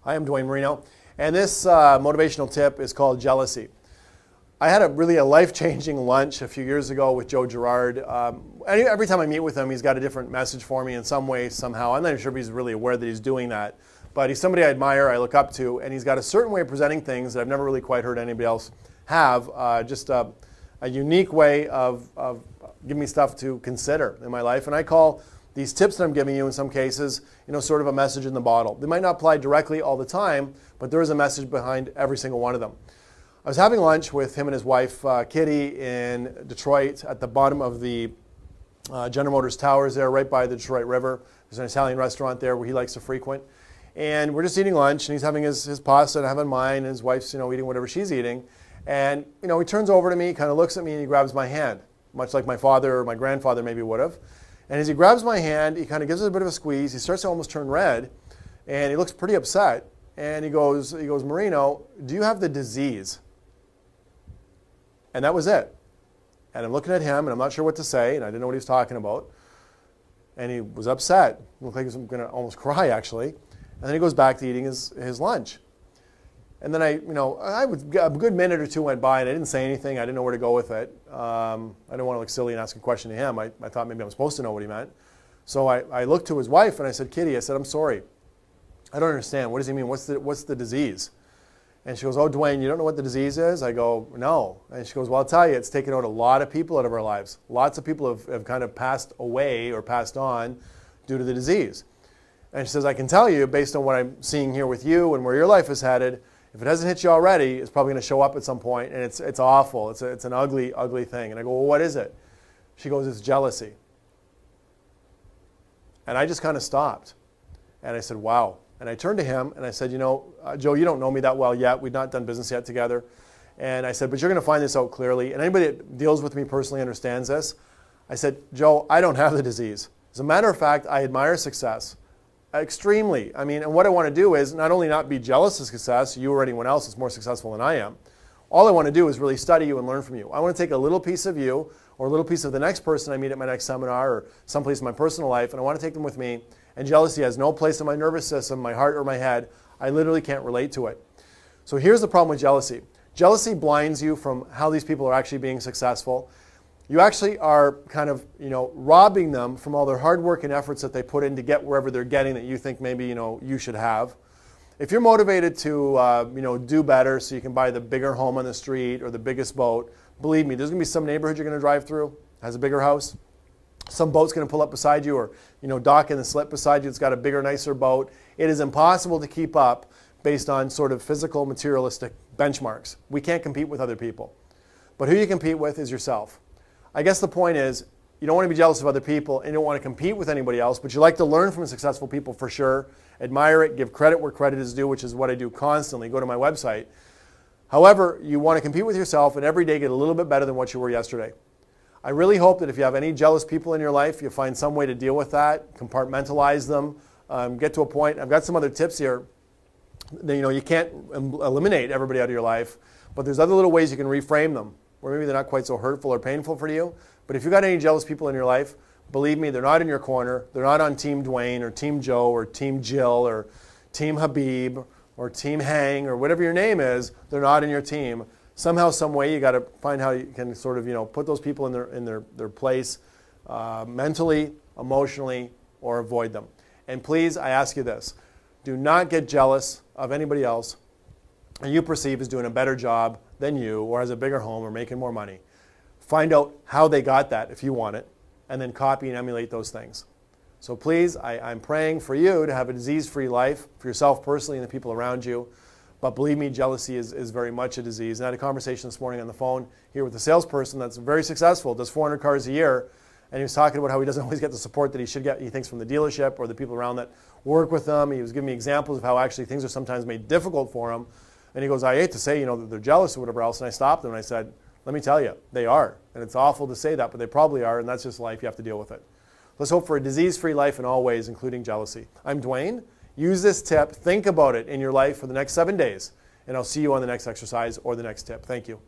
Hi, I'm Duane Marino, and this motivational tip is called jealousy. I had a life-changing lunch a few years ago with Girard. Every time I meet with him, he's got a different message for me in some way, somehow. I'm not even sure if he's really aware that he's doing that, but he's somebody I admire, I look up to, and he's got a certain way of presenting things that I've never really quite heard anybody else have. Just a unique way of giving me stuff to consider in my life, and I call these tips that I'm giving you in some cases, sort of a message in the bottle. They might not apply directly all the time, but there is a message behind every single one of them. I was having lunch with him and his wife, Kitty, in Detroit at the bottom of the General Motors Towers there, right by the Detroit River. There's an Italian restaurant there where he likes to frequent. And we're just eating lunch, and he's having his pasta, and I'm having mine, and his wife's eating whatever she's eating. And he turns over to me, kind of looks at me, and he grabs my hand, much like my father or my grandfather maybe would have. And as he grabs my hand, he kind of gives it a bit of a squeeze. He starts to almost turn red, and he looks pretty upset. And he goes, Marino, do you have the disease? And that was it. And I'm looking at him, and I'm not sure what to say, and I didn't know what he was talking about. And he was upset. It looked like he was going to almost cry, actually. And then he goes back to eating his lunch. And then a good minute or two went by, and I didn't say anything. I didn't know where to go with it. I didn't want to look silly and ask a question to him. I thought maybe I'm supposed to know what he meant. So I looked to his wife, and I said, Kitty, I said, I'm sorry. I don't understand. What does he mean? What's the disease? And she goes, oh, Duane, you don't know what the disease is? I go, no. And she goes, well, I'll tell you, it's taken out a lot of people out of our lives. Lots of people have kind of passed away or passed on due to the disease. And she says, I can tell you, based on what I'm seeing here with you and where your life is headed, if it hasn't hit you already, it's probably going to show up at some point, and it's awful. It's an ugly, ugly thing. And I go, well, what is it? She goes, it's jealousy. And I just kind of stopped. And I said, wow. And I turned to him, and I said, Joe, you don't know me that well yet. We've not done business yet together. And I said, but you're going to find this out clearly. And anybody that deals with me personally understands this. I said, Joe, I don't have the disease. As a matter of fact, I admire success. Extremely. And what I want to do is not only not be jealous of success, you or anyone else is more successful than I am. All I want to do is really study you and learn from you. I want to take a little piece of you or a little piece of the next person I meet at my next seminar or someplace in my personal life, and I want to take them with me. And jealousy has no place in my nervous system, my heart, or my head. I literally can't relate to it. So here's the problem with jealousy. Jealousy blinds you from how these people are actually being successful. You actually are kind of, robbing them from all their hard work and efforts that they put in to get wherever they're getting that you think maybe, you should have. If you're motivated to, do better so you can buy the bigger home on the street or the biggest boat, believe me, there's going to be some neighborhood you're going to drive through, has a bigger house. Some boat's going to pull up beside you or, dock in the slip beside you. It's got a bigger, nicer boat. It is impossible to keep up based on sort of physical, materialistic benchmarks. We can't compete with other people. But who you compete with is yourself. I guess the point is, you don't want to be jealous of other people and you don't want to compete with anybody else, but you like to learn from successful people for sure. Admire it, give credit where credit is due, which is what I do constantly. Go to my website. However, you want to compete with yourself and every day get a little bit better than what you were yesterday. I really hope that if you have any jealous people in your life, you find some way to deal with that, compartmentalize them, get to a point. I've got some other tips here. You can't eliminate everybody out of your life, but there's other little ways you can reframe them, where maybe they're not quite so hurtful or painful for you. But if you've got any jealous people in your life, believe me, they're not in your corner. They're not on Team Duane or Team Joe or Team Jill or Team Habib or Team Hang or whatever your name is. They're not in your team. Somehow, some way, you got to find how you can sort of, put those people in their place mentally, emotionally, or avoid them. And please, I ask you this. Do not get jealous of anybody else and you perceive as doing a better job than you or has a bigger home or making more money. Find out how they got that if you want it, and then copy and emulate those things. So please, I'm praying for you to have a disease-free life for yourself personally and the people around you. But believe me, jealousy is very much a disease. And I had a conversation this morning on the phone here with a salesperson that's very successful, does 400 cars a year, and he was talking about how he doesn't always get the support that he should get, he thinks, from the dealership or the people around that work with him. He was giving me examples of how actually things are sometimes made difficult for him. And he goes, I hate to say, that they're jealous or whatever else. And I stopped him and I said, let me tell you, they are. And it's awful to say that, but they probably are, and that's just life. You have to deal with it. Let's hope for a disease-free life in all ways, including jealousy. I'm Duane. Use this tip. Think about it in your life for the next 7 days, and I'll see you on the next exercise or the next tip. Thank you.